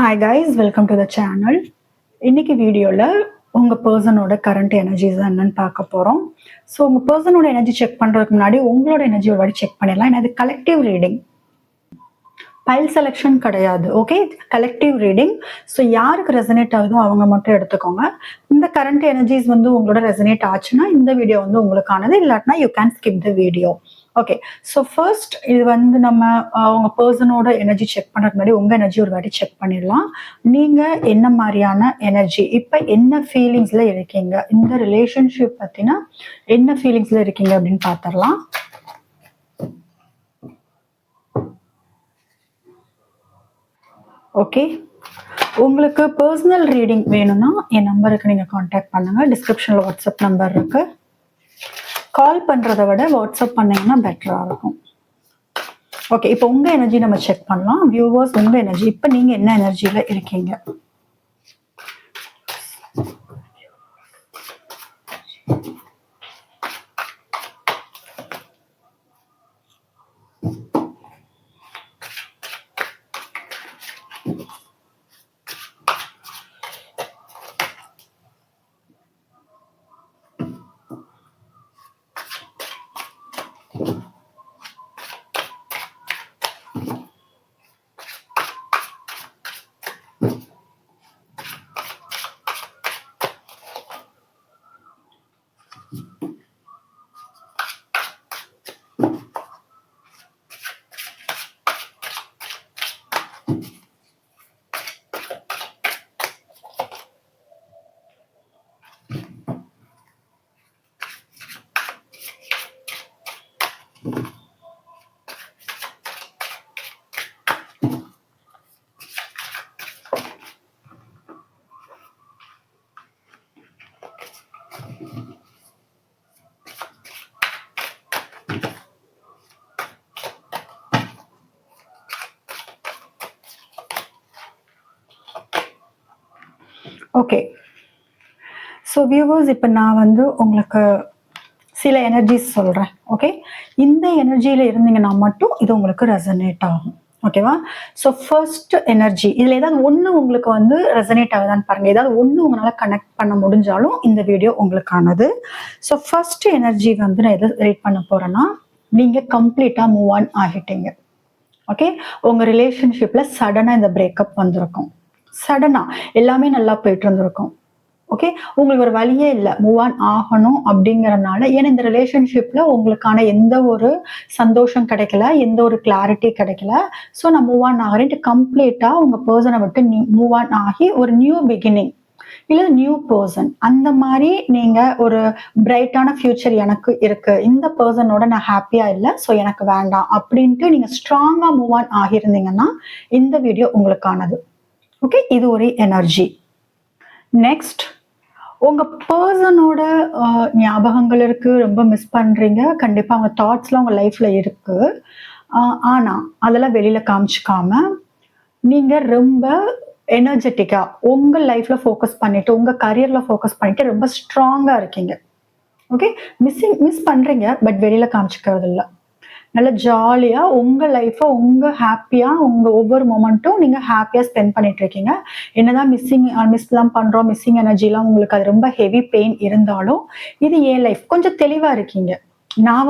Hi guys, welcome to the channel. இன்னைக்கு வீடியோல உங்க பர்சனோட கரண்ட் எனர்ஜிஸ் என்னன்னு பார்க்க போறோம். ஸோ உங்க பர்சனோட எனர்ஜி செக் பண்றதுக்கு முன்னாடி உங்களோட எனர்ஜி ஒரு வாட்டி செக் பண்ணிடலாம். ஏன்னா இது கலெக்டிவ் ரீடிங், பைல் செலெக்ஷன் கிடையாது. Okay, collective reading. ஸோ யாருக்கு ரெசனேட் ஆகுதோ அவங்க மட்டும் எடுத்துக்கோங்க. இந்த கரண்ட் எனர்ஜிஸ் உங்களோட ரெசனேட் ஆச்சுன்னா இந்த வீடியோ உங்களுக்கானது, இல்லாட்டினா you can skip the video. Okay, so first இது நம்ம உங்க பர்சனோட எனர்ஜி செக் பண்ணுறதுக்கு முன்னாடி உங்க எனர்ஜி ஒரு வாட்டி செக் பண்ணிடலாம். நீங்க என்ன மாதிரியான எனர்ஜி, இப்போ என்ன ஃபீலிங்ஸ்ல இருக்கீங்க, இந்த ரிலேஷன்ஷிப் பத்தினா என்ன ஃபீலிங்ஸ்ல இருக்கீங்க அப்படின்னு பார்த்துடலாம். ஓகே, உங்களுக்கு பர்சனல் ரீடிங் வேணும்னா என் நம்பருக்கு நீங்கள் காண்டாக்ட் பண்ணுங்க. டிஸ்கிரிப்ஷனில் வாட்ஸ்அப் நம்பர் இருக்கு. கால் பண்ணுறதை விட வாட்ஸ்அப் பண்ணீங்கன்னா பெட்டராக இருக்கும். ஓகே, இப்போ உங்கள் எனர்ஜி நம்ம செக் பண்ணலாம். வியூவர்ஸ், உங்கள் எனர்ஜி இப்போ நீங்கள் என்ன எனர்ஜியில் இருக்கீங்க? ஓகே, ஸோ வியூவர்ஸ், இப்போ நான் உங்களுக்கு சில எனர்ஜிஸ் சொல்கிறேன். ஓகே, இந்த எனர்ஜியில் இருந்தீங்கன்னா மட்டும் இது உங்களுக்கு ரெசனேட் ஆகும். ஓகேவா? ஸோ ஃபர்ஸ்ட் எனர்ஜி, இதில் ஏதாவது ஒன்று உங்களுக்கு ரெசனேட் ஆகுதான்னு பாருங்கள். ஏதாவது ஒன்று உங்களால் கனெக்ட் பண்ண முடிஞ்சாலும் இந்த வீடியோ உங்களுக்கானது. ஸோ ஃபர்ஸ்ட் எனர்ஜி நான் எதை ரீட் பண்ண போகிறேன்னா, நீங்கள் கம்ப்ளீட்டாக மூவ் ஆன் ஆகிட்டீங்க. ஓகே, உங்கள் ரிலேஷன்ஷிப்பில் சடனாக இந்த பிரேக்கப் வந்திருக்கும். சடனாக எல்லாமே நல்லா போயிட்டு இருந்திருக்கும். ஓகே, உங்களுக்கு ஒரு வழியே இல்லை, மூவ் ஆன் ஆகணும் அப்படிங்கறதுனால. ஏன்னா இந்த ரிலேஷன்ஷிப்ல உங்களுக்கான எந்த ஒரு சந்தோஷம் கிடைக்கல, எந்த ஒரு கிளாரிட்டி கிடைக்கல. ஸோ நான் மூவ் ஆன் ஆகிறேன்ட்டு கம்ப்ளீட்டா உங்க பர்சனை விட்டு மூவ் ஆன் ஆகி ஒரு நியூ பிகினிங் இல்ல நியூ பர்சன், அந்த மாதிரி நீங்க ஒரு பிரைட்டான ஃபியூச்சர் எனக்கு இருக்கு, இந்த பர்சனோட நான் ஹாப்பியா இல்லை, ஸோ எனக்கு வேண்டாம் அப்படின்ட்டு நீங்க ஸ்ட்ராங்கா மூவ் ஆன் ஆகியிருந்தீங்கன்னா இந்த வீடியோ உங்களுக்கானது. ஓகே, இது ஒரு எனர்ஜி. நெக்ஸ்ட், உங்க பர்சனோட ஞாபகங்கள் இருக்கு, ரொம்ப மிஸ் பண்றீங்க. கண்டிப்பா அவங்க தாட்ஸ்லாம் உங்க லைஃப்ல இருக்கு. ஆனா அதெல்லாம் வெளியில காமிச்சுக்காம நீங்க ரொம்ப எனர்ஜெட்டிக்கா உங்க லைஃப்ல ஃபோக்கஸ் பண்ணிட்டு, உங்க கரியர்ல ஃபோக்கஸ் பண்ணிட்டு ரொம்ப ஸ்ட்ராங்கா இருக்கீங்க. ஓகே, மிஸ் பண்றீங்க, பட் வெளியில காமிச்சுக்கிறது இல்லை. நல்ல ஜாலியா உங்க லைஃப்பை உங்க ஹாப்பியா உங்க ஒவ்வொரு மொமெண்ட்டும் நீங்க ஹாப்பியா ஸ்பெண்ட் பண்ணிட்டு இருக்கீங்க. என்னதான் மிஸ்லாம் பண்றோம், மிஸ்ஸிங் எனர்ஜிலாம் உங்களுக்கு அது ரொம்ப ஹெவி பெயின் இருந்தாலும் இது என் லைஃப், கொஞ்சம் தெளிவா இருக்கீங்க. நான்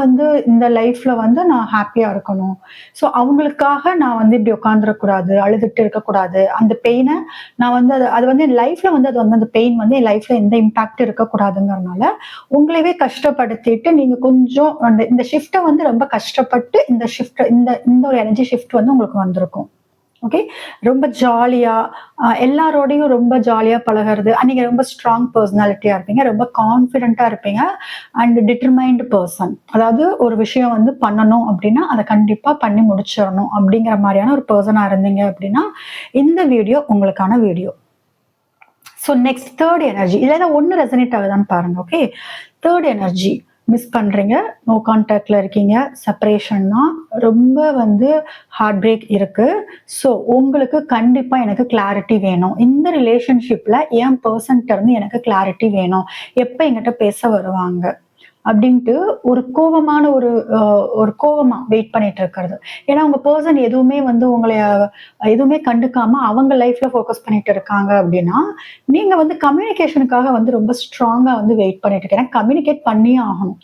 இந்த லைஃப்ல நான் ஹாப்பியா இருக்கணும். ஸோ அவங்களுக்காக நான் இப்படி உட்காந்துடக்கூடாது, அழுதுட்டு இருக்கக்கூடாது. அந்த பெயினை நான் அது என் லைஃப்ல அது அந்த பெயின் என் லைஃப்ல எந்த இம்பாக்ட் இருக்கக்கூடாதுங்கிறதுனால உங்களையே கஷ்டப்படுத்திட்டு நீங்க கொஞ்சம் இந்த ஷிஃப்ட்டை ரொம்ப கஷ்டப்பட்டு இந்த ஷிஃப்ட் இந்த ஒரு எனர்ஜி ஷிஃப்ட் உங்களுக்கு வந்திருக்கும். ஓகே, ரொம்ப ஜாலியா எல்லாரோடையும் ரொம்ப ஜாலியா பழகிறது. நீங்க ரொம்ப ஸ்ட்ராங் பர்சனாலிட்டியா இருப்பீங்க, ரொம்ப கான்ஃபிடென்ட்டா இருப்பீங்க அண்ட் டிட்டர்மைன்டு பர்சன். அதாவது ஒரு விஷயம் பண்ணணும் அப்படின்னா அதை கண்டிப்பா பண்ணி முடிச்சிடணும் அப்படிங்கிற மாதிரியான ஒரு பர்சனா இருந்தீங்க அப்படின்னா இந்த வீடியோ உங்களுக்கான video. So next third energy, இதில் ஒன்று ரெசனேட் ஆகுதான்னு பாருங்க. ஓகே, தேர்ட் எனர்ஜி, மிஸ் பண்றீங்க, நோ கான்டாக்ட்ல இருக்கீங்க, செப்பரேஷன்னா ரொம்ப ஹார்ட் பிரேக் இருக்கு. ஸோ உங்களுக்கு கண்டிப்பா எனக்கு கிளாரிட்டி வேணும். இந்த ரிலேஷன்ஷிப்ல என் பர்சன்ட்ட இருந்து எனக்கு கிளாரிட்டி வேணும். எப்போ என்கிட்ட பேச வருவாங்க, அப்படின்ட்டு ஒரு கோவமான ஒரு கோவமா வெயிட் பண்ணிட்டு இருக்கிறது. ஏன்னா உங்க பெர்சன் எதுவுமே வந்து உங்கள எதுவுமே கண்டுக்காம அவங்க லைஃப்ல ஃபோக்கஸ் பண்ணிட்டு இருக்காங்க அப்படின்னா, நீங்க வந்து கம்யூனிகேஷனுக்காக வந்து ரொம்ப ஸ்ட்ராங்கா வந்து வெயிட் பண்ணிட்டு இருக்கீங்க. ஏன்னா கம்யூனிகேட் பண்ணியே ஆகணும்.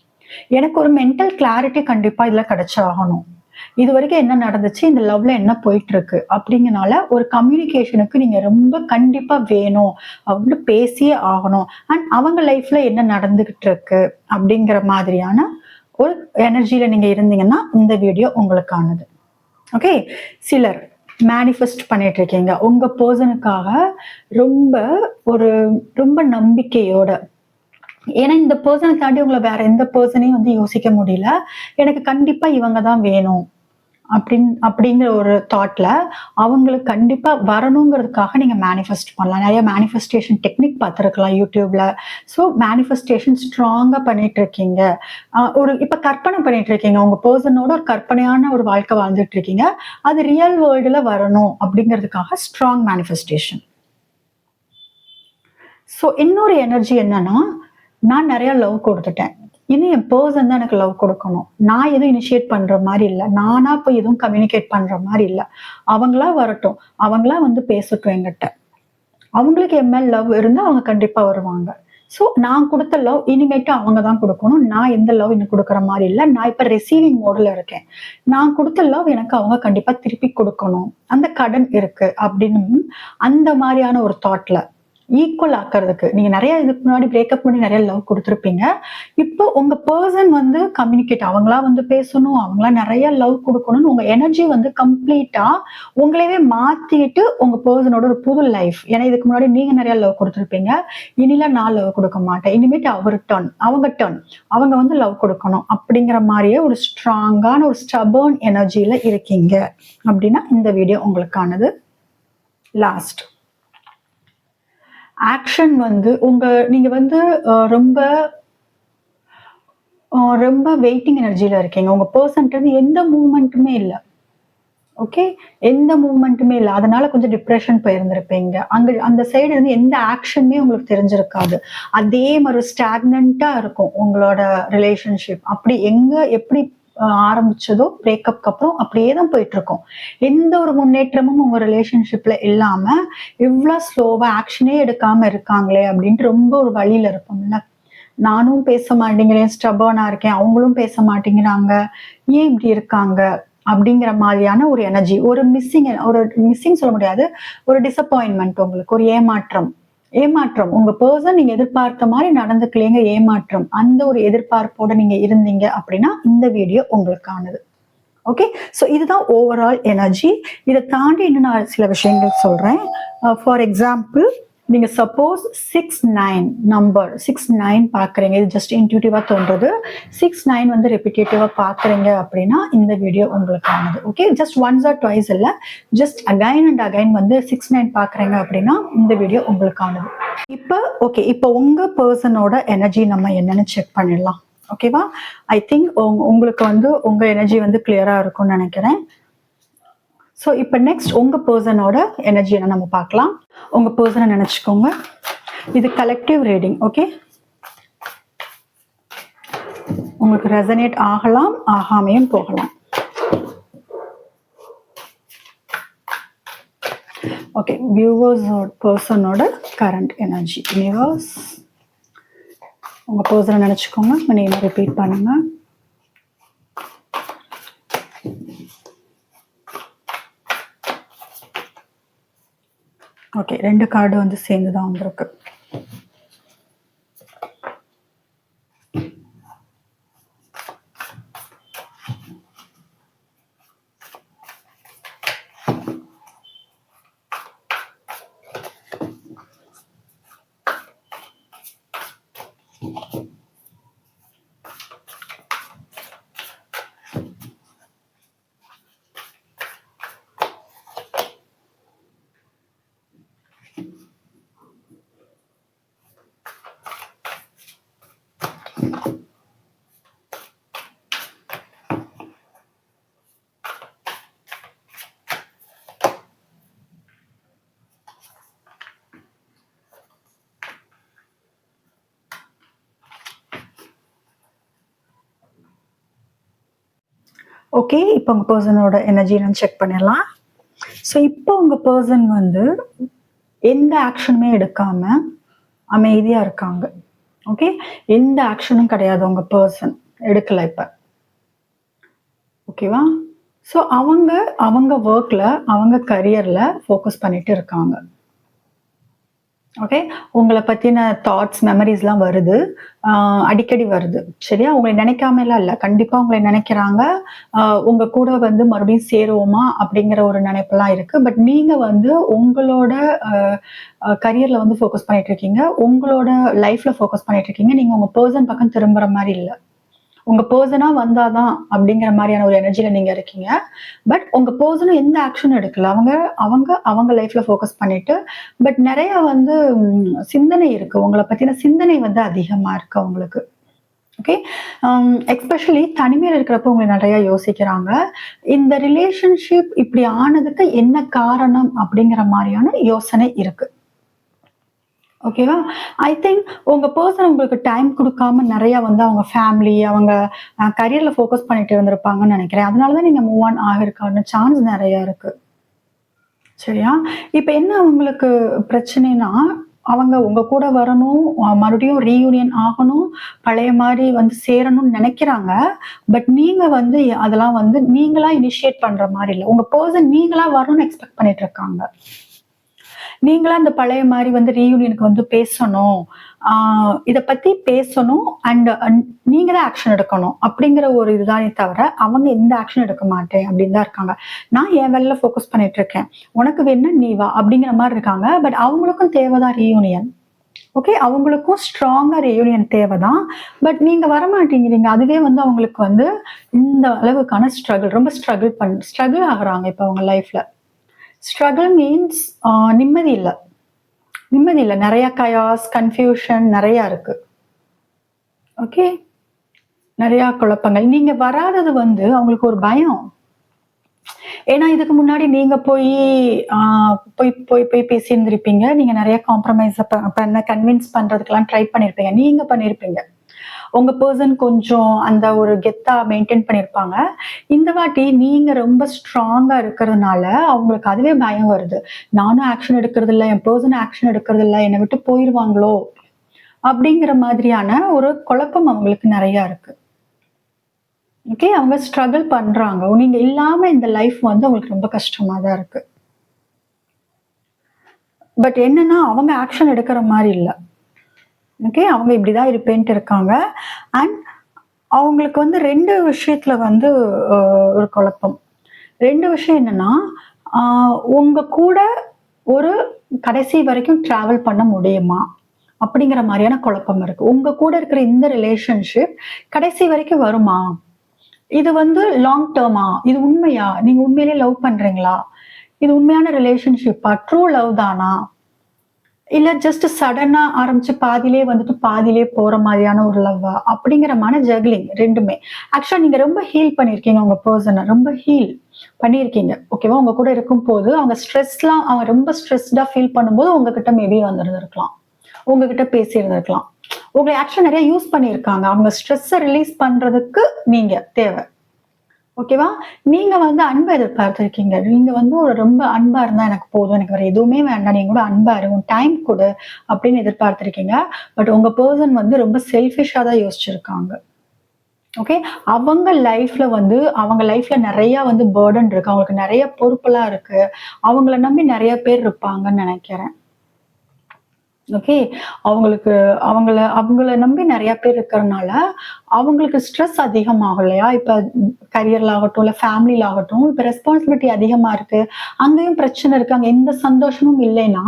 எனக்கு ஒரு மென்டல் கிளாரிட்டி கண்டிப்பா இதுல கிடைச்சாகணும். இதுவரைக்கும் என்ன நடந்துச்சு? இந்த லவ்ல என்ன போயிட்டுருக்கு? அப்படிங்கனால ஒரு கம்யூனிகேஷனுக்கு நீங்க ரொம்ப கண்டிப்பா வேணும். அப்படின்னு பேசியே ஆகணும். அண்ட் அவங்க லைஃப்ல என்ன நடந்துகிட்டு இருக்கு? அப்படிங்கிற மாதிரியான ஒரு எனர்ஜில நீங்க இருந்தீங்கன்னா, இந்த வீடியோ உங்களுக்கானது. ஓகே. சிலர் மேனிஃபெஸ்ட் பண்ணிட்டு இருக்கீங்க. உங்க பெர்சனுக்காக ரொம்ப ஒரு ரொம்ப நம்பிக்கையோட ஏன்னா இந்த பெர்சன தாண்டி உங்கள வேற எந்த பெர்சனையும் வந்து யோசிக்க முடியல. எனக்கு கண்டிப்பா இவங்க தான் வேணும். அப்படிங்கிற ஒரு தாட்ல அவங்களுக்கு கண்டிப்பா வரணுங்கிறதுக்காக நீங்க மேனிஃபெஸ்ட் பண்ணலாம். நெறைய மேனிஃபெஸ்டேஷன் டெக்னிக் பார்த்துருக்கலாம் YouTubeல. ஸோ மேனிஃபெஸ்டேஷன் ஸ்ட்ராங்கா பண்ணிட்டு இருக்கீங்க. ஒரு இப்ப கற்பனை பண்ணிட்டு இருக்கீங்க. உங்க பெர்சனோட ஒரு கற்பனையான ஒரு வாழ்க்கை வாழ்ந்துட்டு இருக்கீங்க. அது ரியல் வேர்ல்டுல வரணும் அப்படிங்கிறதுக்காக ஸ்ட்ராங் மேனிஃபெஸ்டேஷன். ஸோ இன்னொரு எனர்ஜி என்னன்னா, நான் நெறைய லவ் குடுத்துட்டேன். இனி என் பெர்சன் தான் எனக்கு லவ் குடுக்கணும். நான் எதுவும் இனிஷியேட் பண்ற மாரி இல்ல. நானா போய் எதுவும் கம்யூனிகேட் பண்ற மாரி இல்ல. அவங்களா வரட்டும். அவங்களா வந்து பேசட்டும் என்கிட்ட. அவங்களுக்கு என் மேல லவ் இருந்தா அவங்க கண்டிப்பா வருவாங்க. ஸோ நான் குடுத்த லவ் இனிமேட்டு அவங்க தான் குடுக்கணும். நான் எந்த லவ் இன்னும் குடுக்குற மாரி இல்ல. நான் இப்ப ரிசீவிங் மோடுல இருக்கேன். நான் குடுத்த லவ் எனக்கு அவங்க கண்டிப்பா திருப்பி குடுக்கணும். அந்த கடன் இருக்கு அப்படின்னு அந்த மாரியான ஒரு தாட்ல ஈக்குவல் ஆக்குறதுக்கு நீங்க நெறைய இதுக்கு முன்னாடி பிரேக்கப் பண்ணி நெறைய லவ் குடுத்துருப்பீங்க. இப்போ உங்க பெர்சன் வந்து கம்யூனிகேட் அவங்களா வந்து பேசணும், அவங்களா நெறைய லவ் குடுக்கணும்னு உங்க எனர்ஜி வந்து கம்ப்ளீட்டா உங்களையவே மாத்திட்டு உங்க பெர்சனோட ஒரு புது லைஃப். ஏன்னா இதுக்கு முன்னாடி நீங்க நெறைய லவ் குடுத்துருப்பீங்க. இனிலாம் நான் லவ் குடுக்க மாட்டேன். இனிமேட்டு அவர் டர்ன், அவங்க டர்ன். அவங்க வந்து லவ் குடுக்கணும். அப்படிங்கிற மாரியே ஒரு ஸ்ட்ராங்கான ஒரு ஸ்டபர்ன் எனர்ஜில இருக்கீங்க. அப்படின்னா இந்த வீடியோ உங்களுக்கானது. லாஸ்ட். ஆக்ஷன் வந்து நீங்க வந்து ரொம்ப ரொம்ப வெயிட்டிங் எனர்ஜில இருக்கீங்க. உங்க பெர்சன்ட்டருந்து எந்த மூவ்மெண்ட்டுமே இல்ல. ஓகே. எந்த மூவ்மெண்ட்டுமே இல்ல. அதனால கொஞ்சம் டிப்ரஷன் போயிருந்திருப்பீங்க. அந்த சைடு இருந்து எந்த ஆக்ஷனுமே உங்களுக்கு தெரிஞ்சிருக்காது. அதே மாரி ஸ்டாக்னன்ட்டா இருக்கும் உங்களோட ரிலேஷன்ஷிப். அப்படி எப்படி ஆரம்பிச்சதோ பிரேக்கப்க்கு அப்புறம் அப்படியே தான் போயிட்டுருக்கும். எந்த ஒரு முன்னேற்றமும் உங்க ரிலேஷன்ஷிப்ல இல்லாம, இவ்ளோ ஸ்லோவா ஆக்ஷனே எடுக்காம இருக்காங்களே அப்படின்ட்டு ரொம்ப ஒரு வலியில இருப்போம்ல. நானும் பேச மாட்டேங்கிறேன், ஸ்டபர்னா இருக்கேன். அவங்களும் பேச மாட்டேங்கிறாங்க. ஏன் இப்படி இருக்காங்க? அப்படிங்கிற மாதிரியான ஒரு எனர்ஜி. ஒரு மிஸ்ஸிங் சொல்ல முடியாது. ஒரு டிசப்பாயின்ட்மென்ட் உங்களுக்கு. ஒரு ஏமாற்றம். ஏமாற்றம். உங்க பெர்சன் நீங்க எதிர்பார்த்த மாரி நடந்துக்கலைங்க ஏமாற்றம். அந்த ஒரு எதிர்பார்ப்போட நீங்க இருந்தீங்க அப்படின்னா, இந்த வீடியோ உங்களுக்கானது. ஓகே. ஸோ இதுதான் ஓவரால் எனர்ஜி. இத தாண்டி இன்னும் நான் சில விஷயங்கள் சொல்றேன். ஃபார் எக்ஸாம்பிள் நீங்க சப்போஸ் 6, 9 நம்பர் 6, 9 பார்க்குறீங்க. இது ஜஸ்ட் இன்ட்யூட்டிவா தோன்றது. 6, 9 வந்து ரெப்பிட்டேட்டிவா பார்க்குறீங்க அப்படின்னா, இந்த வீடியோ உங்களுக்கானது. Okay. Just once or twice இல்ல. ஜஸ்ட் அகைன் அண்ட் அகைன் வந்து 6, 9 பார்க்குறீங்க அப்படின்னா, இந்த வீடியோ உங்களுக்கானது. இப்ப உங்க பெர்சனோட எனர்ஜி நம்ம என்னன்னு செக் பண்ணிடலாம். ஓகேவா? ஐ திங்க் உங்களுக்கு வந்து உங்க எனர்ஜி வந்து கிளியரா இருக்கும்னு நினைக்கிறேன். ஸோ இப்போ நெக்ஸ்ட் உங்க பெர்சனோட எனர்ஜி என்ன நம்ம பார்க்கலாம். உங்க பெர்சனை நினைச்சுக்கோங்க. இது கலெக்டிவ் ரீடிங். ஓகே. உங்களுக்கு ரெசனேட் ஆகலாம், ஆகாமையும் போகலாம். ஓகே. வியூவர்ஸ் பெர்சனோட கரண்ட் எனர்ஜி. வியூவர்ஸ் உங்க பெர்சனை நினைச்சுக்கோங்க. நேம் ரிப்பீட் பண்ணுங்க. ஓகே. 2 கார்டு வந்து சேர்ந்து தான் வந்திருக்கு. ஓகே, இப்போ உங்கள் பர்சனோட எனர்ஜி நம்ம செக் பண்ணிடலாம். ஸோ இப்போ உங்கள் பர்சன் வந்து எந்த ஆக்ஷனுமே எடுக்காம அமைதியாக இருக்காங்க. ஓகே, எந்த ஆக்ஷனும் கிடையாது உங்கள் பர்சன் எடுக்கலை இப்போ. ஓகேவா? ஸோ அவங்க ஒர்க்கில் அவங்க கரியரில் ஃபோக்கஸ் பண்ணிட்டு இருக்காங்க. ஓகே, உங்களை பற்றின தாட்ஸ் மெமரிஸ்லாம் வருது, அடிக்கடி வருது. சரியா? உங்களை நினைக்காமலாம் இல்லை, கண்டிப்பாக உங்களை நினைக்கிறாங்க. உங்கள் கூட வந்து மறுபடியும் சேருவோமா அப்படிங்கிற ஒரு நினைப்பெல்லாம் இருக்குது. பட் நீங்கள் வந்து உங்களோட கரியரில் வந்து ஃபோக்கஸ் பண்ணிட்டு இருக்கீங்க, உங்களோட லைஃப்பில் ஃபோக்கஸ் பண்ணிட்டு இருக்கீங்க. நீங்கள் உங்கள் பர்சன் பக்கம் திரும்புகிற மாதிரி இல்லை. உங்க பர்சனா வந்தாதான் அப்படிங்கிற மாதிரியான ஒரு எனர்ஜியில நீங்க இருக்கீங்க. பட் உங்க பர்சனும் எந்த ஆக்ஷனும் எடுக்கல. அவங்க லைஃப்ல ஃபோக்கஸ் பண்ணிட்டு, பட் நிறைய வந்து சிந்தனை இருக்கு. உங்களை பத்தின சிந்தனை வந்து அதிகமா இருக்கு அவங்களுக்கு. ஓகே, எஸ்பெஷலி தனிமையில் இருக்கிறப்ப உங்களை நிறைய யோசிக்கிறாங்க. இந்த ரிலேஷன்ஷிப் இப்படி ஆனதுக்கு என்ன காரணம் அப்படிங்கிற மாதிரியான யோசனை இருக்கு. ஓகேவா? ஐ திங்க் உங்க பர்சன் உங்களுக்கு டைம் கொடுக்காம நிறைய வந்து அவங்க ஃபேமிலி, அவங்க கரியர்ல ஃபோக்கஸ் பண்ணிட்டு இருந்திருப்பாங்கன்னு நினைக்கிறேன். அதனாலதான் நீங்க மூவ் ஆன் ஆகிருக்கான சான்ஸ் நிறைய இருக்கு. சரியா? இப்ப என்ன உங்களுக்கு பிரச்சனைனா, அவங்க உங்க கூட வரணும், மறுபடியும் ரீயூனியன் ஆகணும், பழைய மாதிரி வந்து சேரணும்னு நினைக்கிறாங்க. பட் நீங்க வந்து அதெல்லாம் வந்து நீங்களா இனிஷியேட் பண்ற மாதிரி இல்லை. உங்க பர்சன் நீங்களா வரணும்னு எக்ஸ்பெக்ட் பண்ணிட்டு இருக்காங்க. நீங்களா அந்த பழைய மாதிரி வந்து ரீயூனியனுக்கு வந்து பேசணும், இதை பத்தி பேசணும், அண்ட் நீங்க தான் ஆக்ஷன் எடுக்கணும் அப்படிங்கிற ஒரு இதுதானே தவிர அவங்க எந்த ஆக்ஷன் எடுக்க மாட்டேன் அப்படின்னு தான் இருக்காங்க. நான் என் வேலையில ஃபோக்கஸ் பண்ணிட்டு இருக்கேன், உனக்கு வேணா நீ வா அப்படிங்கிற மாதிரி இருக்காங்க. பட் அவங்களுக்கும் தேவைதான் ரீயூனியன். ஓகே, அவங்களுக்கும் ஸ்ட்ராங்கா ரீயூனியன் தேவைதான். பட் நீங்க வரமாட்டேங்கிறீங்க. அதுவே வந்து அவங்களுக்கு வந்து இந்த அளவுக்கான ரொம்ப ஸ்ட்ரகிள் ஆகுறாங்க இப்ப அவங்க லைஃப்ல. ஸ்ட்ரகிள் மீன்ஸ் நிம்மதி இல்லை. நிறைய கயாஸ், கன்ஃபியூஷன் நிறைய இருக்கு. ஓகே, நிறைய குழப்பங்கள். நீங்க வராதது வந்து அவங்களுக்கு ஒரு பயம். ஏன்னா இதுக்கு முன்னாடி நீங்க போய் பேசியிருந்திருப்பீங்க. நீங்க நிறைய காம்ப்ரமைஸ் பண்ண, கன்வின்ஸ் பண்றதுக்கெல்லாம் ட்ரை பண்ணிருப்பீங்க. நீங்க பண்ணிருப்பீங்க. உங்க பர்சன் கொஞ்சம் அந்த ஒரு கெத்தா மெயின்டைன் பண்ணிருப்பாங்க. இந்த வாட்டி நீங்க ரொம்ப ஸ்ட்ராங்கா இருக்கிறதுனால அவங்களுக்கு அதுவே பயம் வருது. நானும் ஆக்ஷன் எடுக்கிறது இல்லை, என் பர்சன் ஆக்ஷன் எடுக்கிறது இல்லை, என்னை விட்டு போயிருவாங்களோ அப்படிங்கிற மாதிரியான ஒரு குழப்பம் அவங்களுக்கு நிறைய இருக்கு. ஓகே, அவங்க ஸ்ட்ரகிள் பண்றாங்க. நீங்க இல்லாம இந்த லைஃப் வந்து அவங்களுக்கு ரொம்ப கஷ்டமா தான் இருக்கு. பட் என்னன்னா அவங்க ஆக்ஷன் எடுக்கிற மாதிரி இல்லை. ஓகே, அவங்க இப்படிதான் இருப்பேன்ட்டு இருக்காங்க. அண்ட் அவங்களுக்கு வந்து 2 விஷயத்துல வந்து ஒரு குழப்பம். 2 விஷயம் என்னன்னா, உங்க கூட ஒரு கடைசி வரைக்கும் டிராவல் பண்ண முடியுமா அப்படிங்கிற மாதிரியான குழப்பம் இருக்கு. உங்க கூட இருக்கிற இந்த ரிலேஷன்ஷிப் கடைசி வரைக்கும் வருமா? இது வந்து லாங் டேர்மா? இது உண்மையா? நீங்க உண்மையிலேயே லவ் பண்றீங்களா? இது உண்மையான ரிலேஷன்ஷிப்பா? ட்ரூ லவ் தானா? இல்ல ஜஸ்ட் சடனா ஆரம்பிச்சு பாதியிலே போற மாதிரியான ஒரு லவ்வா அப்படிங்கிற மாதிரி ஜக்லிங் 2மே. ஆக்சுவலா நீங்க ரொம்ப ஹீல் பண்ணிருக்கீங்க உங்க பர்சனை, ரொம்ப ஹீல் பண்ணிருக்கீங்க. ஓகேவா? உங்க கூட இருக்கும் போது அவங்க ரொம்ப ஸ்ட்ரெஸ்டா ஃபீல் பண்ணும்போது உங்ககிட்ட மேபி வந்திருந்திருக்கலாம், உங்ககிட்ட பேசி இருந்திருக்கலாம். உங்களை ஆக்சுவலா நிறைய யூஸ் பண்ணியிருக்காங்க. அவங்க ஸ்ட்ரெஸ்ஸை ரிலீஸ் பண்றதுக்கு நீங்க தேவை. ஓகேவா? நீங்க வந்து அன்பை எதிர்பார்த்திருக்கீங்க. நீங்க வந்து ஒரு ரொம்ப அன்பா இருந்தா எனக்கு போதும், எனக்கு வேற எதுவுமே வேண்டாம், நீங்க கூட அன்பா இருக்கும், டைம் கொடு அப்படின்னு எதிர்பார்த்திருக்கீங்க. பட் உங்க பர்சன் வந்து ரொம்ப செல்ஃபிஷா தான் யோசிச்சிருக்காங்க. ஓகே, அவங்க லைஃப்ல நிறைய வந்து பர்டன் இருக்கு, அவங்களுக்கு நிறைய பொறுப்பெல்லாம் இருக்கு. அவங்கள நம்பி நிறைய பேர் இருப்பாங்கன்னு நினைக்கிறேன். ஓகே, அவங்கள நம்பி நிறைய பேர் இருக்கிறதுனால அவங்களுக்கு ஸ்ட்ரெஸ் அதிகமாகும் இல்லையா? இப்ப கரியர்ல ஆகட்டும், இல்ல ஃபேமிலியில ஆகட்டும், இப்ப ரெஸ்பான்சிபிலிட்டி அதிகமா இருக்கு, அங்கேயும் பிரச்சனை இருக்கு. அங்க எந்த சந்தோஷமும் இல்லைன்னா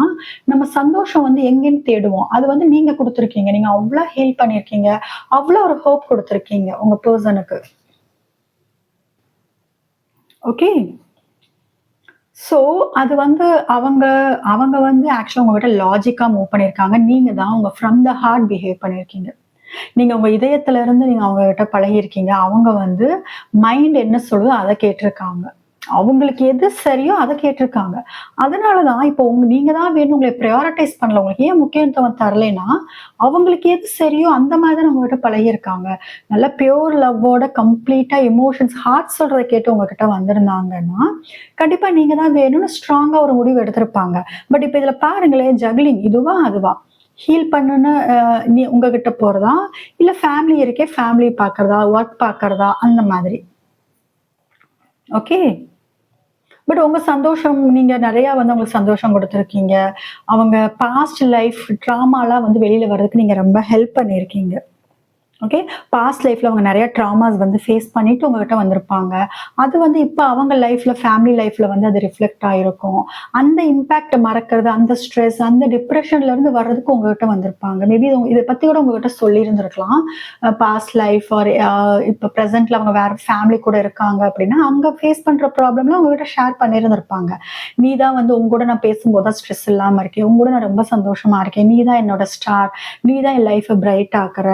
நம்ம சந்தோஷம் வந்து எங்கேன்னு தேடுவோம். அது வந்து நீங்க கொடுத்துருக்கீங்க. நீங்க அவ்வளவு ஹெல்ப் பண்ணிருக்கீங்க, அவ்வளவு ஒரு ஹோப் கொடுத்துருக்கீங்க உங்க பர்சனுக்கு. ஓகே, ஸோ அது வந்து அவங்க வந்து ஆக்சுவலா உங்ககிட்ட லாஜிக்கா மூவ் பண்ணியிருக்காங்க. நீங்க தான் உங்க ஃப்ரம் த ஹார்ட் பிஹேவ் பண்ணியிருக்கீங்க. நீங்க உங்க இதயத்துல இருந்து நீங்க அவங்க கிட்ட பழகியிருக்கீங்க. அவங்க வந்து மைண்ட் என்ன சொல்லுதோ அதை கேட்டிருக்காங்க. அவங்களுக்கு எது சரியோ அதை கேட்டிருக்காங்க. அதனாலதான் இப்போ நீங்க தான் வேணும், உங்களை ப்ரையாரிட்டைஸ் பண்ணல. உங்களுக்கு ஏன் முக்கியத்துவம் தரலைன்னா, அவங்களுக்கு எது சரியோ அந்த மாதிரி தான் உங்ககிட்ட பழகியிருக்காங்க. நல்ல பியூர் லவ்வோட கம்ப்ளீட்டா எமோஷன்ஸ், ஹார்ட் சொல்றத கேட்டு உங்ககிட்ட வந்திருந்தாங்கன்னா, கண்டிப்பா நீங்க தான் வேணும்னு ஸ்ட்ராங்கா ஒரு முடிவு எடுத்திருப்பாங்க. பட் இப்ப இதுல பாருங்களேன், ஜக்லிங் இதுவா அதுவா? ஹீல் பண்ணுன்னு நீ உங்ககிட்ட போறதா? இல்ல ஃபேமிலி இருக்கே, ஃபேமிலி பார்க்கறதா? ஒர்க் பார்க்கறதா? அந்த மாதிரி. ஓகே. பட் உங்க சந்தோஷம், நீங்க நெறைய வந்து அவங்களுக்கு சந்தோஷம் குடுத்துருக்கீங்க. அவங்க பாஸ்ட் லைஃப் ட்ராமாலாம் வந்து வெளில வர்றதுக்கு நீங்க ரொம்ப ஹெல்ப் பண்ணியிருக்கீங்க. ஓகே. பாஸ்ட் லைஃப்ல அவங்க நெறைய ட்ராமாஸ் வந்து ஃபேஸ் பண்ணிட்டு உங்ககிட்ட வந்திருப்பாங்க. அது வந்து இப்ப அவங்க லைஃப்ல, ஃபேமிலி லைஃப்ல வந்து அது ரிஃப்ளெக்ட் ஆயிருக்கும். அந்த இம்பாக்ட்ட மறக்கிறது, அந்த ஸ்ட்ரெஸ், அந்த டிப்ரஷன்ல இருந்து வர்றதுக்கு உங்ககிட்ட வந்திருப்பாங்க. மேபி இத பத்தி கூட உங்ககிட்ட சொல்லியிருந்திருக்கலாம். பாஸ்ட் லைஃப் ஆர் இப்ப பிரசன்ட்ல அவங்க வேற ஃபேமிலி கூட இருக்காங்க அப்படின்னா, அங்க ஃபேஸ் பண்ற ப்ராப்ளம்லாம் உங்ககிட்ட ஷேர் பண்ணியிருந்திருப்பாங்க. "நீ தான் வந்து உன் கூட நான் பேசும்போது தான் ஸ்ட்ரெஸ் இல்லாம இருக்கேன். உன் கூட நான் ரொம்ப சந்தோஷமா இருக்கேன். நீ தான் என்னோட ஸ்டார். நீ தான் என் லைஃப பிரைட் ஆக்குற.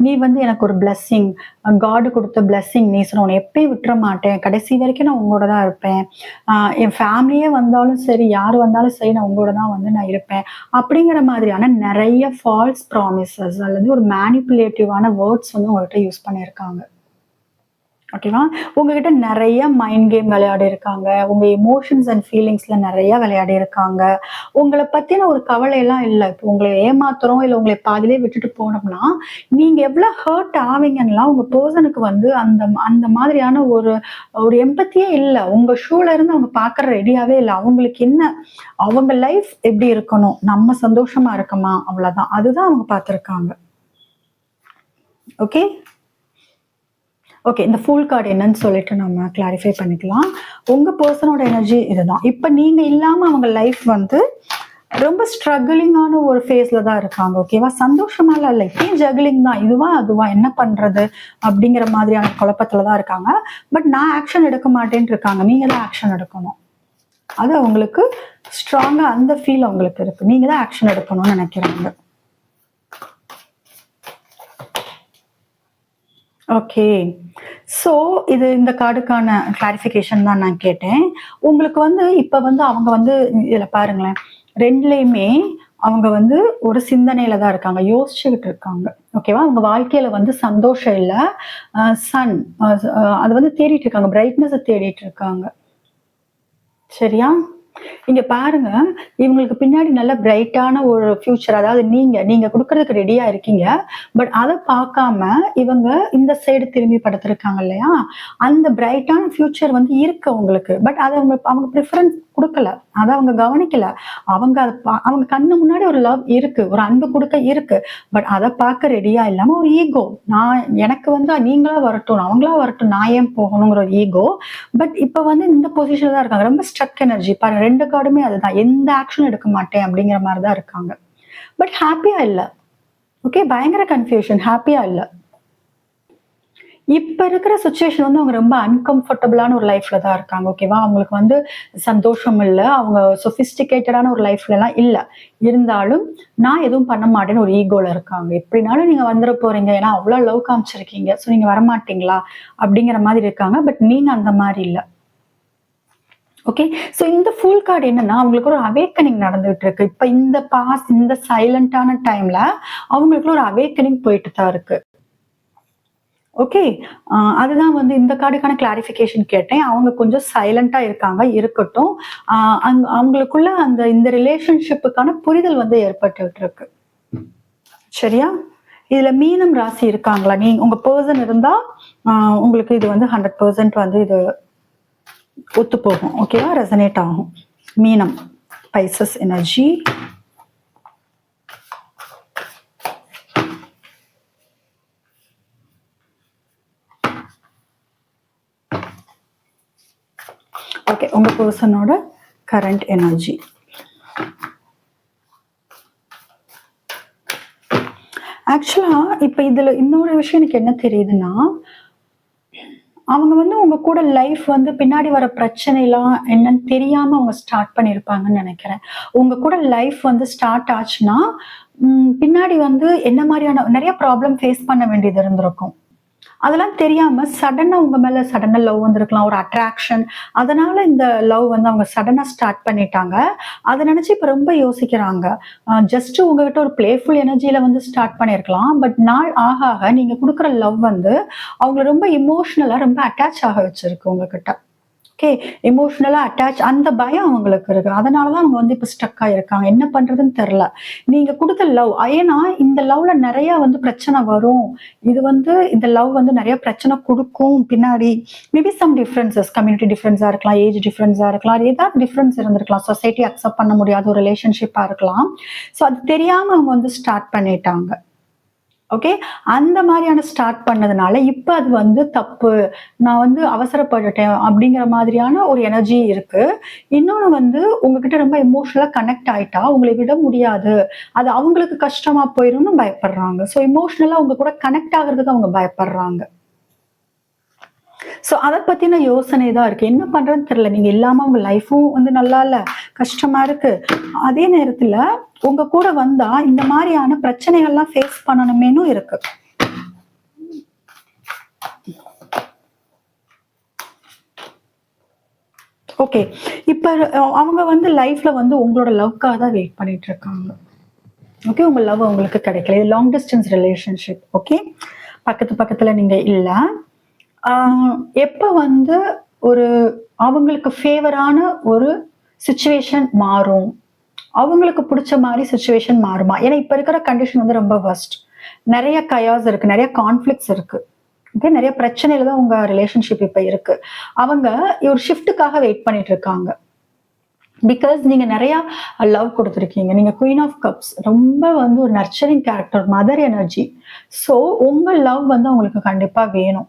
நீ வந்து எனக்கு ஒரு பிளெஸ்ஸிங். காட் குடுத்த பிளெஸ்ஸிங் நீ. ஸோ நான் உன்ன எப்பயும் விட்டுற மாட்டேன். கடைசி வரைக்கும் நான் உங்களோட தான் இருப்பேன். என் ஃபேமிலியே வந்தாலும் சரி, யார் வந்தாலும் சரி, நான் உங்களோட தான் வந்து நான் இருப்பேன்." அப்படிங்கிற மாதிரியான நெறைய ஃபால்ஸ் ப்ராமிசஸ் அல்லது ஒரு மேனிபுலேட்டிவான வேர்ட்ஸ் வந்து உங்ககிட்ட யூஸ் பண்ணியிருக்காங்க. ஓகேவா? உங்ககிட்ட நெறைய மைண்ட் கேம் விளையாடியிருக்காங்க. உங்க எமோஷன்ஸ் அண்ட் ஃபீலிங்ஸ்ல நெறைய விளையாடியிருக்காங்க. உங்கள பத்தின ஒரு கவலைலாம் இல்ல. இப்போ உங்கள ஏமாத்துறோம், இல்ல உங்கள பாதியிலே விட்டுட்டு போனோம்னா, நீங்க எவ்ளோ ஹர்ட் ஆவீங்கன்னுலாம் உங்க பெர்சனுக்கு வந்து அந்த அந்த மாதிரியான ஒரு ஒரு எம்பத்தியே இல்ல. உங்க ஷூல இருந்து அவங்க பார்க்க ரெடியாவே இல்ல. அவங்களுக்கு என்ன, அவங்க லைஃப் எப்படி இருக்கணும்? நம்ம சந்தோஷமா இருக்கமா? அவ்வளதான். அதுதான் அவங்க பார்த்திருக்காங்க. ஓகே? ஓகே. இந்த ஃபூல் கார்ட் என்னன்னு சொல்லிட்டு நம்ம கிளாரிஃபை பண்ணிக்கலாம். உங்க பெர்சனோட எனர்ஜி இதுதான். இப்ப நீங்க இல்லாம அவங்க லைஃப் வந்து ரொம்ப ஸ்ட்ரகிளிங்கான ஒரு ஃபேஸ்ல தான் இருக்காங்க. ஓகேவா? சந்தோஷமாலாம் இல்ல. இப்பயும் ஜக்லிங் தான். இதுவா? அதுவா? என்ன பண்றது? அப்படிங்கிற மாதிரியான குழப்பத்துல தான் இருக்காங்க. பட் நான் ஆக்ஷன் எடுக்க மாட்டேன்ட்டு இருக்காங்க. நீங்க தான் ஆக்ஷன் எடுக்கணும். அது அவங்களுக்கு ஸ்ட்ராங்கா அந்த ஃபீல் அவங்களுக்கு இருக்கு. நீங்க தான் ஆக்ஷன் எடுக்கணும்னு நினைக்கிறாங்க. ஓகே. ஸோ இது இந்த கார்டுக்கான கிளாரிஃபிகேஷன் தான் நான் கேட்டேன். உங்களுக்கு வந்து இப்ப வந்து அவங்க வந்து இதுல பாருங்களேன், 2லயுமே அவங்க வந்து ஒரு சிந்தனையில தான் இருக்காங்க. யோசிச்சுக்கிட்டு இருக்காங்க. ஓகேவா? அவங்க வாழ்க்கையில வந்து சந்தோஷம் இல்ல. சன் அது வந்து தேடிட்டு இருக்காங்க. பிரைட்னஸ தேடிட்டு இருக்காங்க. சரியா? இங்க பாருங்க, இவங்களுக்கு பின்னாடி நல்ல பிரைட்டான ஒரு ஃபியூச்சர், அதாவது நீங்க குடுக்குறதுக்கு ரெடியா இருக்கீங்க. பட் அத பார்க்காம இவங்க இந்த சைடு திரும்பி படுத்திருக்காங்க இல்லையா? அந்த பிரைட்டான ஃபியூச்சர் வந்து இருக்கு அவங்களுக்கு. பட் அத அவங்க பிரிஃபரன்ஸ் குடுக்கல. அத அவங்க கவனிக்கல. அவங்க அத அவங்க கண்ணு முன்னாடி ஒரு லவ் இருக்கு. ஒரு அன்பு குடுக்க இருக்கு. பட் அத பார்க்க ரெடியா இல்லாம ஒரு ஈகோ. எனக்கு வந்து நீங்களா வரட்டும், அவங்களா வரட்டும், நான் ஏன் போகணுங்கிற ஒரு ஈகோ. பட் இப்ப வந்து இந்த பொசிஷன்ல தான் இருக்காங்க. ரொம்ப ஸ்ட்ரக் எனர்ஜி. பாருங்க 2 கார்டுமே அதுதான். எந்த ஆக்ஷனும் எடுக்க மாட்டேன் அப்படிங்கிற மாரி தான் இருக்காங்க. பட் ஹேப்பியா இல்ல. ஓகே. பயங்கர கன்ஃப்யூஷன். ஹேப்பியா இல்ல. இப்ப இருக்கிற சிச்சுவேஷன் வந்து அவங்க ரொம்ப அன்கம்ஃபர்டபுளான ஒரு லைஃப்ல தான் இருக்காங்க. ஓகேவா? அவங்களுக்கு வந்து சந்தோஷம் இல்ல. அவங்க சொபிஸ்டிகேட்டடான ஒரு லைஃப்லலாம் இல்ல. இருந்தாலும் நான் எதுவும் பண்ண மாட்டேன்னு ஒரு ஈகோல இருக்காங்க. எப்படினாலும் நீங்க வந்துர போறீங்க. ஏன்னா அவ்ளோ லவ் காமிச்சிருக்கீங்க. ஸோ நீங்க வரமாட்டீங்களா? அப்படிங்கிற மாதிரி இருக்காங்க. பட் நீங்க அந்த மாரி இல்ல. ஓகே. ஸோ இந்த ஃபுல் கார்ட் என்னன்னா, அவங்களுக்கு ஒரு அவேக்கனிங் நடந்துட்டு இருக்கு. இப்ப இந்த சைலன்ட்டான டைம்ல அவங்களுக்குள்ள ஒரு அவேக்கனிங் போயிட்டு தான் இருக்கு. ஓகே. அதுதான் வந்து இந்த கார்டுக்கான கிளாரிஃபிகேஷன் கேட்டேன். அவங்க கொஞ்சம் சைலன்ட்டா இருக்காங்க. இருக்கட்டும். அ அவங்களுக்குள்ள இந்த ரிலேஷன்ஷிப்புக்கான புரிதல் வந்து ஏற்பட்டுட்டு இருக்கு. சரியா? இதுல மீனம் ராசி இருக்காங்களா? உங்க பெர்சன் இருந்தா, அ உங்களுக்கு இது வந்து 100% வந்து இது ஒத்துப்போகும். ஓகேவா? ரெசனேட் ஆகும். மீனம், பைசஸ் எனர்ஜி. ஓகே. உங்க பெர்சனோட கரண்ட் எனர்ஜி. ஆக்சுவலா இப்ப இதுல இன்னொரு விஷயம் எனக்கு என்ன தெரியுதுன்னா, அவங்க வந்து உங்க கூட லைஃப் வந்து பின்னாடி வர பிரச்சனைலாம் என்னன்னு தெரியாம அவங்க ஸ்டார்ட் பண்ணியிருப்பாங்கன்னு நெனைக்கிறேன். உங்க கூட லைஃப் வந்து ஸ்டார்ட் ஆச்சுன்னா, பின்னாடி வந்து என்ன மாரியான நெறைய ப்ராப்ளம் ஃபேஸ் பண்ண வேண்டியது இருந்திருக்கும். அதெல்லாம் தெரியாம சடனா உங்க மேல சடனா லவ் வந்திருக்கலாம். ஒரு அட்ராக்ஷன். அதனால இந்த லவ் வந்து அவங்க சடனா ஸ்டார்ட் பண்ணிட்டாங்க. அத நினைச்சு இப்ப ரொம்ப யோசிக்கிறாங்க. ஜஸ்ட் உங்ககிட்ட ஒரு பிளேஃபுல் எனர்ஜில வந்து ஸ்டார்ட் பண்ணியிருக்கலாம். பட் நாள் ஆக ஆக நீங்க குடுக்குற லவ் வந்து அவங்கள ரொம்ப எமோஷனலா ரொம்ப அட்டாச் ஆக வச்சிருக்கு உங்ககிட்ட. ஓகே. எமோஷனலா அட்டாச் அந்த பயம் அவங்களுக்கு இருக்கு. அதனால தான் அவங்க வந்து இப்ப ஸ்டக் ஆயிருக்காங்க. என்ன பண்றதுன்னு தெரியல. நீங்க குடுத்த லவ் ஏன்னா இந்த லவ்ல நெறைய வந்து பிரச்சனை வரும். இது வந்து இந்த லவ் வந்து நெறைய பிரச்சனை குடுக்கும் பின்னாடி. மேபி சம் டிஃபரன்ஸஸ் கம்யூனிட்டி டிஃபரன்ஸா இருக்கலாம், ஏஜ் டிஃபரன்ஸா இருக்கலாம். ஏதாவது டிஃபரன்ஸ் இருந்திருக்கலாம். சொசைட்டி அக்செப்ட் பண்ண முடியாத ஒரு ரிலேஷன்ஷிப்பா இருக்கலாம். ஸோ அது தெரியாம அவங்க வந்து ஸ்டார்ட் பண்ணிட்டாங்க. ஓகே. அந்த மாதிரியான ஸ்டார்ட் பண்ணதுனால, இப்ப அது வந்து தப்பு. நான் வந்து அவசரப்பட்டுட்டேன் அப்படிங்கிற மாதிரியான ஒரு எனர்ஜி இருக்கு. இன்னொன்னு வந்து உங்ககிட்ட ரொம்ப எமோஷனலா கனெக்ட் ஆயிட்டா, உங்கள விட முடியாது. அது அவங்களுக்கு கஷ்டமா போயிரும்னு பயப்படுறாங்க. ஸோ எமோஷனலா உங்க கூட கனெக்ட் ஆகுறதுக்கு அவங்க பயப்படுறாங்க. ஸோ அத பத்தின யோசனை தான் இருக்கு. என்ன பண்றதுன்னு தெரியல. நீங்க இல்லாம உங்க லைஃப்பும் வந்து நல்லா இல்ல. கஷ்டமா இருக்கு. அதே நேரத்துல உங்க கூட வந்தா இந்த மாரியான பிரச்சனைகள்லாம் ஃபேஸ் பண்ணணுமேன்னும் இருக்கு. ஓகே. இப்ப அவங்க வந்து லைஃப்ல வந்து உங்களோட லவ்க்காக தான் வெயிட் பண்ணிட்டு இருக்காங்க. ஓகே. உங்க லவ் அவங்களுக்கு கிடைக்கல. இது லாங் டிஸ்டன்ஸ் ரிலேஷன்ஷிப். ஓகே. பக்கத்துல நீங்க இல்ல. ஆ எப்ப வந்து ஒரு அவங்களுக்கு ஃபேவரான ஒரு சிச்சுவேஷன் மாறும்? அவங்களுக்கு புடிச்ச மாரி சிச்சுவேஷன் மாறுமா? ஏன்னா இப்ப இருக்கிற கண்டிஷன் வந்து ரொம்ப வொர்ஸ்ட். நெறைய கயாஸ் இருக்கு. நெறைய கான்ஃப்ளிக்ட்ஸ் இருக்கு. ஓகே. நெறைய பிரச்சனையில தான் உங்க ரிலேஷன்ஷிப் இப்ப இருக்கு. அவங்க ஒரு ஷிஃப்ட்டுக்காக வெயிட் பண்ணிட்டு இருக்காங்க. பிகாஸ் நீங்க நெறைய லவ் குடுத்துருக்கீங்க. நீங்க குயின் ஆஃப் கப்ஸ். ரொம்ப வந்து ஒரு nurturing character, mother energy. So உங்க லவ் வந்து அவங்களுக்கு கண்டிப்பா வேணும்.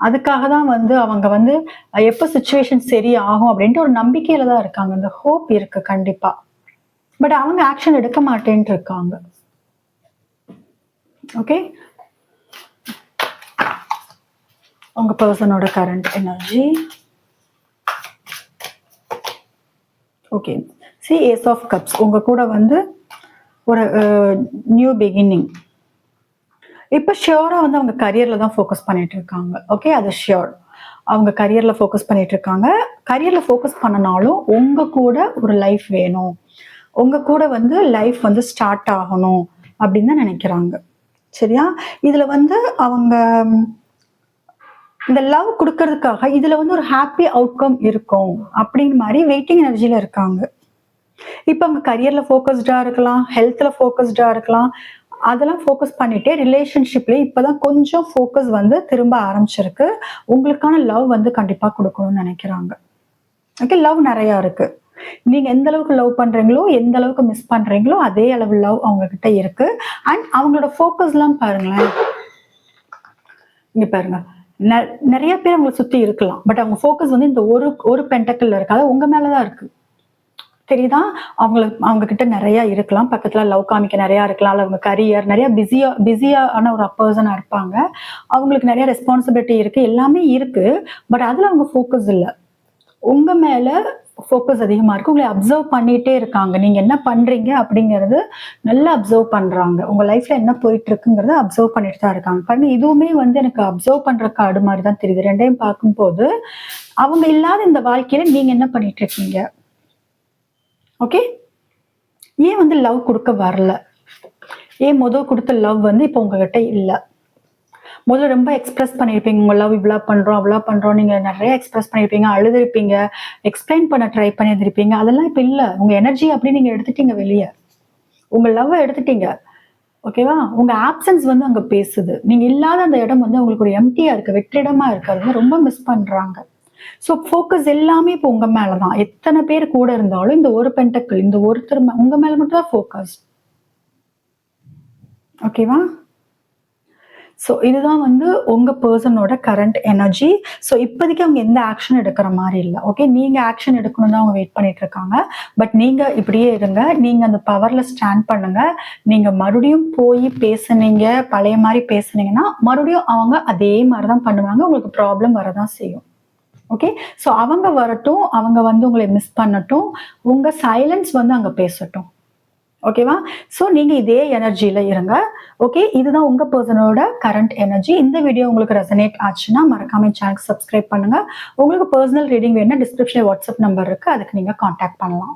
அதுக்காக தான் வந்து அவங்க வந்து எப்ப சிச்சுவேஷன் சரி ஆகும் அப்படின்ட்டு ஒரு நம்பிக்கையில தான் இருக்காங்க. அந்த ஹோப் இருக்கு கண்டிப்பா. பட் அவங்க ஆக்ஷன் எடுக்க மாட்டேன்ட்டு இருக்காங்க. ஓகே. உங்க பெர்சனோட current energy. Okay. See ace of cups. உங்க கூட வந்து ஒரு நியூ பிகினிங். இப்ப ஷியோரா வந்து அவங்க கரியர்ல தான் ஃபோக்கஸ் பண்ணிட்டு இருக்காங்க. ஓகே. அது ஷியோர். அவங்க கரியர்ல ஃபோக்கஸ் பண்ணிட்டு இருக்காங்க. கரியர்ல ஃபோக்கஸ் பண்ணனாலும் உங்க கூட ஒரு லைஃப் வேணும். உங்க கூட வந்து லைஃப் வந்து ஸ்டார்ட் ஆகணும் அப்படின்னு தான் நினைக்கிறாங்க. சரியா? இதுல வந்து அவங்க இந்த லவ் குடுக்கறதுக்காக இதுல வந்து ஒரு ஹாப்பி அவுட்கம் இருக்கும் அப்படின்னு மாதிரி வெயிட்டிங் எனர்ஜில இருக்காங்க. இப்ப அவங்க கரியர்ல ஃபோக்கஸ்டா இருக்கலாம், ஹெல்த்ல ஃபோக்கஸ்டா இருக்கலாம். அதெல்லாம் ஃபோக்கஸ் பண்ணிட்டே ரிலேஷன்ஷிப்ல இப்பதான் கொஞ்சம் ஃபோக்கஸ் வந்து திரும்ப ஆரம்பிச்சிருக்கு. உங்களுக்கான லவ் வந்து கண்டிப்பா குடுக்கணும்னு நினைக்கிறாங்க. ஓகே. லவ் நெறைய இருக்கு. நீங்க எந்த அளவுக்கு லவ் பண்றீங்களோ, எந்த அளவுக்கு மிஸ் பண்றீங்களோ, அதே அளவு லவ் அவங்க கிட்ட இருக்கு. அண்ட் அவங்களோட ஃபோக்கஸ்லாம் பாருங்களேன். இங்க பாருங்க. நெ நெறைய பேர் அவங்கள சுத்தி இருக்கலாம். பட் அவங்க ஃபோக்கஸ் வந்து இந்த ஒரு பென்டக்கிள்ல இருக்கு. அது உங்க மேல தான் இருக்கு. தெரியுதா? அவங்க கிட்ட நெறைய இருக்கலாம். பக்கத்துல லவ் காமிக்க நெறைய இருக்கலாம். இல்ல அவங்க கரியர் நெறைய பிஸியான ஒரு பெர்சனா இருப்பாங்க. அவங்களுக்கு நெறைய ரெஸ்பான்சிபிலிட்டி இருக்கு. எல்லாமே இருக்கு. பட் அதுல அவங்க ஃபோக்கஸ் இல்ல. உங்க மேல ஃபோக்கஸ் அதிகமா இருக்கு. உங்கள அப்சர்வ் பண்ணிட்டே இருக்காங்க. நீங்க என்ன பண்றீங்க அப்படிங்கிறது நல்லா அப்சர்வ் பண்றாங்க. உங்க லைஃப்ல என்ன போயிட்டு இருக்குங்கிறத அப்சர்வ் பண்ணிட்டு தான் இருக்காங்க. பாருங்க இதுவுமே வந்து எனக்கு அப்சர்வ் பண்ற கார்டு மாரி தான் தெரியுது. 2யும் பார்க்கும்போது, அவங்க இல்லாத இந்த வாழ்க்கையில நீங்க என்ன பண்ணிட்டு இருக்கீங்க? ஓகே. ஏன் வந்து லவ் குடுக்க வரல? ஏன் குடுத்த லவ் வந்து இப்ப உங்ககிட்ட இல்ல? முதல்ல ரொம்ப எக்ஸ்பிரஸ் பண்ணியிருப்பீங்க. உங்க லவ் இவ்ளா பண்றோம், அவ்ளா பண்றோம். நீங்க நெறைய எக்ஸ்பிரஸ் பண்ணியிருப்பீங்க. அழுதுருப்பீங்க. எக்ஸ்பிளைன் பண்ண ட்ரை பண்ணியிருந்திருப்பீங்க. அதெல்லாம் இப்ப இல்ல. உங்க எனர்ஜி அப்படியே நீங்க எடுத்துட்டீங்க வெளிய. உங்க லவ்வ எடுத்துட்டீங்க. ஓகேவா? உங்க ஆப்சன்ஸ் வந்து அங்க பேசுது. நீங்க இல்லாத அந்த இடம் வந்து உங்களுக்கு ஒரு எம்ப்டியா இருக்கு. வெற்றிடமா இருக்கு. அது வந்து ரொம்ப மிஸ் பண்றாங்க. ஸோ ஃபோக்கஸ் எல்லாமே இப்ப உங்க மேல தான். எத்தன பேர் கூட இருந்தாலும் இந்த ஒரு பென்டக்கிள், இந்த ஒருத்தர் உங்க மேல மட்டும் தான் ஃபோக்கஸ். ஓகேவா? ஸோ இதுதான் வந்து உங்க பெர்சனோட கரண்ட் எனர்ஜி. ஸோ இப்போதைக்கு அவங்க எந்த ஆக்ஷன் எடுக்கிற மாரி இல்ல. ஓகே. நீங்க ஆக்ஷன் எடுக்கணும்னு தான் அவங்க வெயிட் பண்ணிட்டு இருக்காங்க. பட் நீங்க இப்படியே இருங்க. நீங்க அந்த பவர்ல ஸ்டாண்ட் பண்ணுங்க. நீங்க மறுபடியும் போய் பேசுனீங்க, பழைய மாரி பேசுனீங்கன்னா, மறுபடியும் அவங்க அதே மாரி தான் பண்ணுவாங்க. உங்களுக்கு ப்ராப்ளம் வரதான் செய்யும். ஓகே. ஸோ அவங்க வரட்டும். அவங்க வந்து உங்கள மிஸ் பண்ணட்டும். உங்க சைலன்ஸ் வந்து அங்க பேசட்டும். ஓகேவா? ஸோ நீங்க இதே எனர்ஜியில இருங்க. ஓகே, இதுதான் உங்க பர்சனோட கரண்ட் எனர்ஜி. இந்த வீடியோ உங்களுக்கு ரெசனேட் ஆச்சுன்னா மறக்காம சேனலுக்கு சப்ஸ்கிரைப் பண்ணுங்க. உங்களுக்கு பர்சனல் ரீடிங் வேணும்னா டிஸ்கிரிப்ஷன்ல வாட்ஸ்அப் நம்பர் இருக்கு. அதுக்கு நீங்க கான்டாக்ட் பண்ணலாம்.